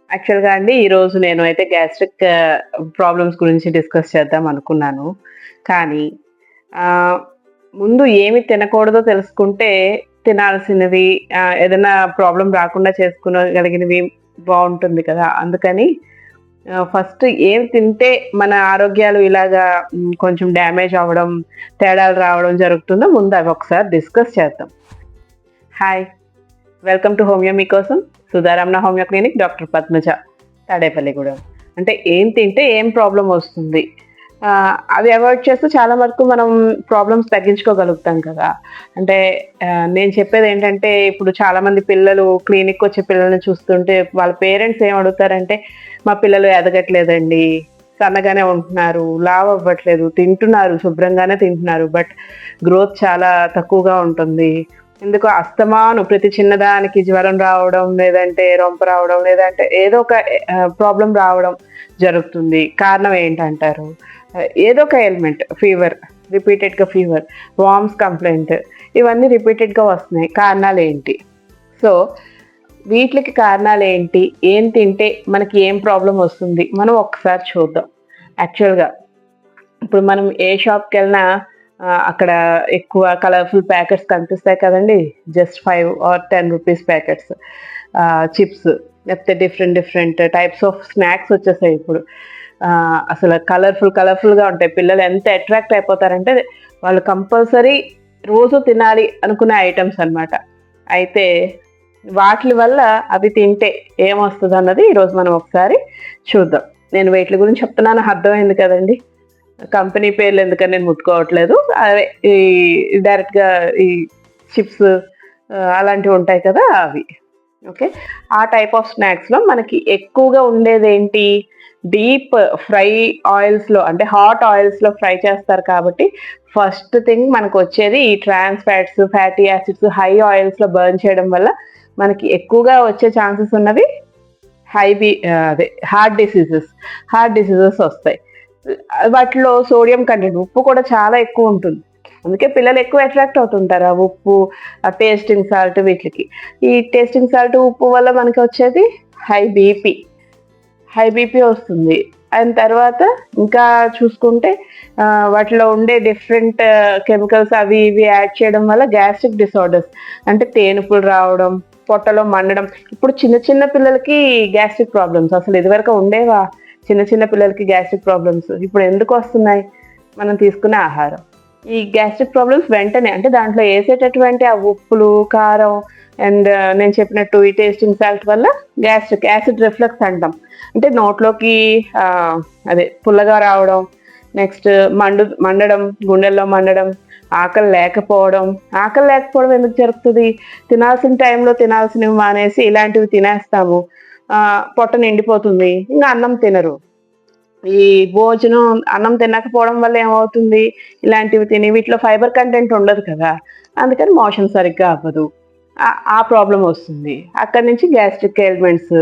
యాక్చువల్‌గా అండి ఈరోజు నేను అయితే గ్యాస్ట్రిక్ ప్రాబ్లమ్స్ గురించి డిస్కస్ చేద్దాం అనుకున్నాను. కానీ ఆహ్, ముందు ఏమి తినకూడదో తెలుసుకుంటే తినాల్సినవి ఏదైనా ప్రాబ్లమ్ రాకుండా చేసుకోగలిగినవి బావుంటుంది కదా! అందుకని ఫస్ట్ ఏం తింటే మన ఆరోగ్యాలు ఇలాగా కొంచెం డ్యామేజ్ అవ్వడం, తేడాలు రావడం జరుగుతుందో ముందు అవి ఒకసారి డిస్కస్ చేద్దాం. హాయ్! వెల్కమ్ టు హోమియో మీకోసం. Sudharamana homeo clinic, doctor Padmaja, Tadepalligudem. అంటే ఏం తింటే ఏం ప్రాబ్లమ్ వస్తుంది? అవి అవాయిడ్ చేస్తే చాలా వరకు మనం ప్రాబ్లమ్స్ తగ్గించుకోగలుగుతాం కదా! అంటే నేను చెప్పేదేంటంటే ఇప్పుడు చాలామంది పిల్లలు క్లినిక్‌కొచ్చే పిల్లల్ని చూస్తుంటే వాళ్ళ పేరెంట్స్ ఏం అడుగుతారంటే, "మా పిల్లలు ఎదగట్లేదండి. సన్నగానే ఉంటున్నారు. లావు అవ్వట్లేదు. తింటున్నారు. శుభ్రంగానే తింటున్నారు. బట్ గ్రోత్ చాలా తక్కువగా ఉంటుంది. ఎందుకో అస్తమాను ప్రతి చిన్నదానికి జ్వరం రావడం, లేదంటే రొంప రావడం, లేదంటే ఏదో ఒక ప్రాబ్లమ్ రావడం జరుగుతుంది. కారణం ఏంటంటారు? ఏదో ఒక ఎలిమెంట్ ఫీవర్, వార్మ్స్ కంప్లెయింట్ ఇవన్నీ రిపీటెడ్‌గా వస్తున్నాయి. కారణాలేంటి? సో, వీట్లికి కారణాలేంటి? ఏం తింటే మనకి ఏం ప్రాబ్లమ్ వస్తుంది? మనం ఒక్కసారి చూద్దాం. యాక్చువల్‌గా ఇప్పుడు మనం ఏ షాప్‌కెళ్ళినా అక్కడ ఎక్కువ కలర్‌ఫుల్ ప్యాకెట్స్ కనిపిస్తాయి కదండీ! Just 5 or 10 rupees packets. Chips లేకపోతే డిఫరెంట్ టైప్స్ ఆఫ్ స్నాక్స్ వచ్చేసాయి ఇప్పుడు. అసలు కలర్‌ఫుల్‌గా ఉంటాయి. పిల్లలు ఎంత అట్రాక్ట్ అయిపోతారంటే వాళ్ళు కంపల్సరీ రోజు తినాలి అనుకునే ఐటెమ్స్ అన్నమాట. అయితే వాటిలి వల్ల అవి తింటే ఏమొస్తదన్నది ఈరోజు మనం ఒకసారి చూద్దాం. నేను వీట్లి గురించి చెప్తున్నాను అర్థమైంది కదండీ! కంపెనీ పేర్లు ఎందుకని నేను ముట్టుకోవట్లేదు. అవే ఈ డైరెక్ట్‌గా ఈ చిప్స్ అలాంటివి ఉంటాయి కదా! అవి. ఓకే. ఆ టైప్ ఆఫ్ స్నాక్స్‌లో మనకి ఎక్కువగా ఉండేదేంటి? డీప్ ఫ్రై ఆయిల్స్‌లో అంటే హాట్ ఆయిల్స్‌లో ఫ్రై చేస్తారు కాబట్టి ఫస్ట్ థింగ్ మనకొచ్చేది ఈ trans fats, fatty acids high ఆయిల్స్‌లో బర్న్ చేయడం వల్ల మనకి ఎక్కువగా వచ్చే ఛాన్సెస్ ఉన్నవి హార్ట్ డిసీజెస్ వస్తాయి. వాటిలో సోడియం కంటెంట్ ఉప్పు కూడా చాలా ఎక్కువ ఉంటుంది. అందుకే పిల్లలు ఎక్కువ అట్రాక్ట్ అవుతుంటారు. ఆ ఉప్పు, ఆ టేస్టింగ్ సాల్ట్ వీటిలికి. ఈ టేస్టింగ్ సాల్ట్, ఉప్పు వల్ల మనకి వచ్చేది హై బీపీ. హై బీపీ వస్తుంది. అండ్ తర్వాత ఇంకా చూసుకుంటే వాటిలో ఉండే డిఫరెంట్ కెమికల్స్ అవి ఇవి యాడ్ చేయడం వల్ల గ్యాస్ట్రిక్ డిసార్డర్స్ అంటే తేనుపులు రావడం, పొట్టలో మండడం. ఇప్పుడు చిన్న పిల్లలకి గ్యాస్ట్రిక్ ప్రాబ్లమ్స్ అసలు ఇదివరకు ఉండేవా? చిన్న పిల్లలకి గ్యాస్ట్రిక్ ప్రాబ్లమ్స్. ఇప్పుడు ఎందుకొస్తున్నాయి? మనం తీసుకునే ఆహారం. ఈ గ్యాస్ట్రిక్ ప్రాబ్లమ్స్ వెంటనే అంటే దాంట్లో ఏసేటటువంటి ఆ ఉప్పులు, కారం అండ్ నేను చెప్పినట్టు ఈ టేస్టింగ్ సాల్ట్ వల్ల గ్యాస్ట్రిక్ యాసిడ్ రిఫ్లక్స్ అంటాం. అంటే నోట్లోకి అదే పుల్లగా రావడం, నెక్స్ట్ మండడం, గుండెల్లో మండడం, ఆకలి లేకపోవడం ఎందుకు జరుగుతది? తినాల్సిన టైంలో తినాల్సినవి మానేసి ఇలాంటివి తినేస్తాము. పొట్ట నిండిపోతుంది. ఇంక అన్నం తినరు. ఈ అన్నం తినకపోవడం వల్ల ఏమవుతుంది? ఇలాంటివి తిని వీటిలో ఫైబర్ కంటెంట్ ఉండదు కదా! అందుకని మోషన్ సరిగ్గా అవ్వదు. ఆ ప్రాబ్లమ్ వస్తుంది. అక్కడి నుంచి గ్యాస్ట్రిక్ ఎయిల్మెంట్స్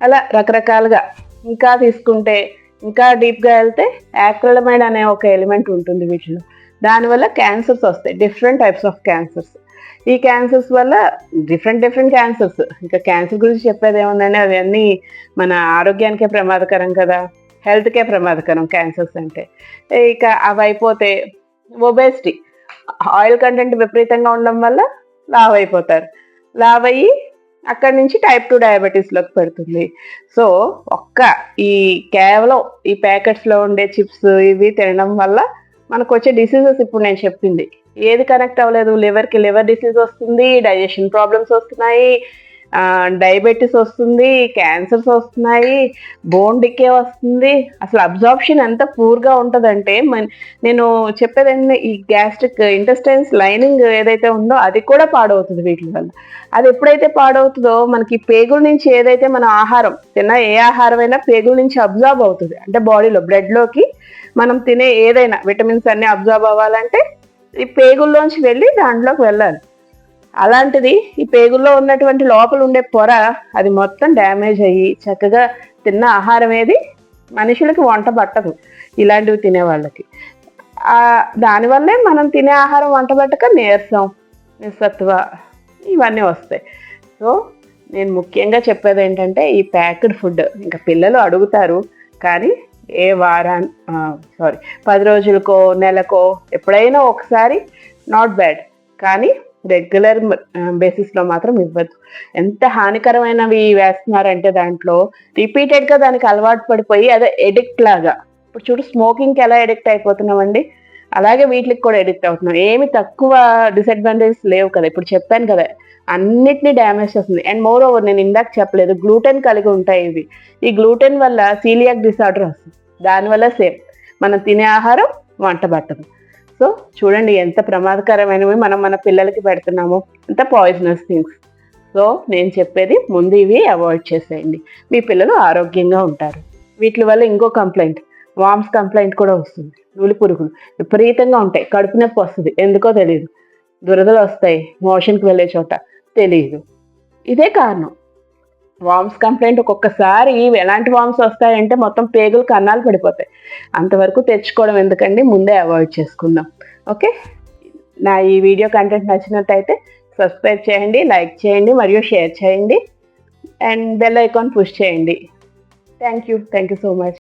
అలా రకరకాలుగా ఇంకా తీసుకుంటే ఇంకా డీప్‌గా ఎళ్తే యాక్రిలమైడ్ అనే ఒక ఎలిమెంట్ ఉంటుంది వీటిలో. దానివల్ల క్యాన్సర్స్ వస్తాయి. Different types of cancers. ఈ క్యాన్సర్స్ వల్ల డిఫరెంట్ క్యాన్సర్స్. ఇంకా క్యాన్సర్ గురించి చెప్పేదేముందండి అవన్నీ మన ఆరోగ్యానికే ప్రమాదకరం కదా! హెల్త్‌కే ప్రమాదకరం క్యాన్సర్స్ అంటే. ఇక అవైపోతే ఒబేసిటీ ఆయిల్ కంటెంట్ విపరీతంగా ఉండడం వల్ల లావైపోతారు. లావయ్యి అక్కడి నుంచి టైప్ 2 డయాబెటిస్‌లోకి పెడుతుంది. సో, ఈ కేవలం ఈ ప్యాకెట్స్‌లో ఉండే చిప్స్ ఇవి తినడం వల్ల మనకొచ్చే డిసీజెస్ ఇప్పుడు నేను చెప్పింది. ఏది కనెక్ట్ అవ్వలేదు. లివర్ డిసీజ్ వస్తుంది, డైజెషన్ ప్రాబ్లమ్స్ వస్తున్నాయి, డయాబెటిస్ వస్తుంది, క్యాన్సర్స్ వస్తున్నాయి, బోన్ డికే వస్తుంది. అసలు అబ్జార్ప్షన్ ఎంత పూర్‌గా ఉంటదంటే నేను చెప్పేదేంటంటే ఈ గ్యాస్ట్రిక్ ఇంటెస్టైన్స్ లైనింగ్ ఏదైతే ఉందో అది కూడా పాడవుతది వీటిల వల్ల. అది ఎప్పుడైతే పాడవుతదో మనకి పేగుల నుంచి ఏదైతే మన ఆహారం ఏ ఆహారమైనా పేగుల నుంచి అబ్జార్బ్ అవుతది. అంటే బాడీలో బ్లడ్‌లోకి మనం తినే ఏదైనా విటమిన్స్ అన్నీ అబ్జార్బ్ అవ్వాలంటే ఈ పేగుల్లోంచి వెళ్ళి దాంట్లోకి వెళ్ళాలి. అలాంటిది ఈ పేగుల్లో ఉన్నటువంటి లోపల ఉండే పొర అది మొత్తం డ్యామేజ్ అయ్యి చక్కగా తిన్న ఆహారం ఏది మనుషులకి వంట పట్టదు ఇలాంటివి తినే వాళ్ళకి. దానివల్లే మనం తినే ఆహారం వంట పట్టక నీరసం, నిస్సత్తువ ఇవన్నీ వస్తాయి. సో, నేను ముఖ్యంగా చెప్పేది ఏంటంటే ఈ ప్యాక్డ్ ఫుడ్ ఇంకా పిల్లలు అడుగుతారు, కానీ ఏ 10 రోజులకో నెలకో ఎప్పుడైనా ఒకసారి నాట్ బ్యాడ్, కానీ రెగ్యులర్ బేసిస్లో మాత్రం ఇవ్వద్దు. ఎంత హానికరమైనవి వేస్తున్నారంటే దాంట్లో రిపీటెడ్గా దానికి అలవాటు పడిపోయి అదే ఎడిక్ట్ లాగా. ఇప్పుడు చూడు, స్మోకింగ్కి ఎలా ఎడిక్ట్ అయిపోతున్నామండి, అలాగే వీటికి కూడా ఎడిక్ట్ అవుతున్నాం. ఏమి తక్కువ డిసడ్వాంటేజెస్ లేవు కదా, ఇప్పుడు చెప్పాను కదా, అన్నిటినీ డ్యామేజ్ చేస్తుంది. అండ్ మోర్ ఓవర్, నేను ఇందాక చెప్పలేదు, గ్లూటెన్ కలిగి ఉంటాయి ఇవి. ఈ గ్లూటెన్ వల్ల సీలియాక్ డిసార్డర్ వస్తుంది, దానివల్ల సేమ్ మనం తినే ఆహారం వంట పట్టదు. సో చూడండి ఎంత ప్రమాదకరమైనవి మనం మన పిల్లలకి పెడుతున్నామో, ఎంత పాయిజనస్ థింగ్స్. సో నేను చెప్పేది ముందు ఇవి అవాయిడ్ చేసేయండి, మీ పిల్లలు ఆరోగ్యంగా ఉంటారు. వీటి వల్ల ఇంకో కంప్లైంట్, వామ్స్ కంప్లైంట్ కూడా వస్తుంది. నులి పురుగులు విపరీతంగా ఉంటాయి, కడుపు నొప్పి వస్తుంది, ఎందుకో తెలియదు, దురదలు వస్తాయి మోషన్కి వెళ్ళే చోట, తెలియదు. ఇదే కారణం. వామ్స్ కంప్లైంట్ ఒక్కొక్కసారి ఎలాంటి వామ్స్ వస్తాయంటే మొత్తం పేగులు కన్నాలు పడిపోతాయి. అంతవరకు తెచ్చుకోవడం ఎందుకండి, ముందే అవాయిడ్ చేసుకుందాం. ఓకే, నా ఈ వీడియో కంటెంట్ నచ్చినట్టయితే సబ్స్క్రైబ్ చేయండి, లైక్ చేయండి మరియు షేర్ చేయండి, అండ్ బెల్ ఐకాన్ పుష్ చేయండి. Thank you so much.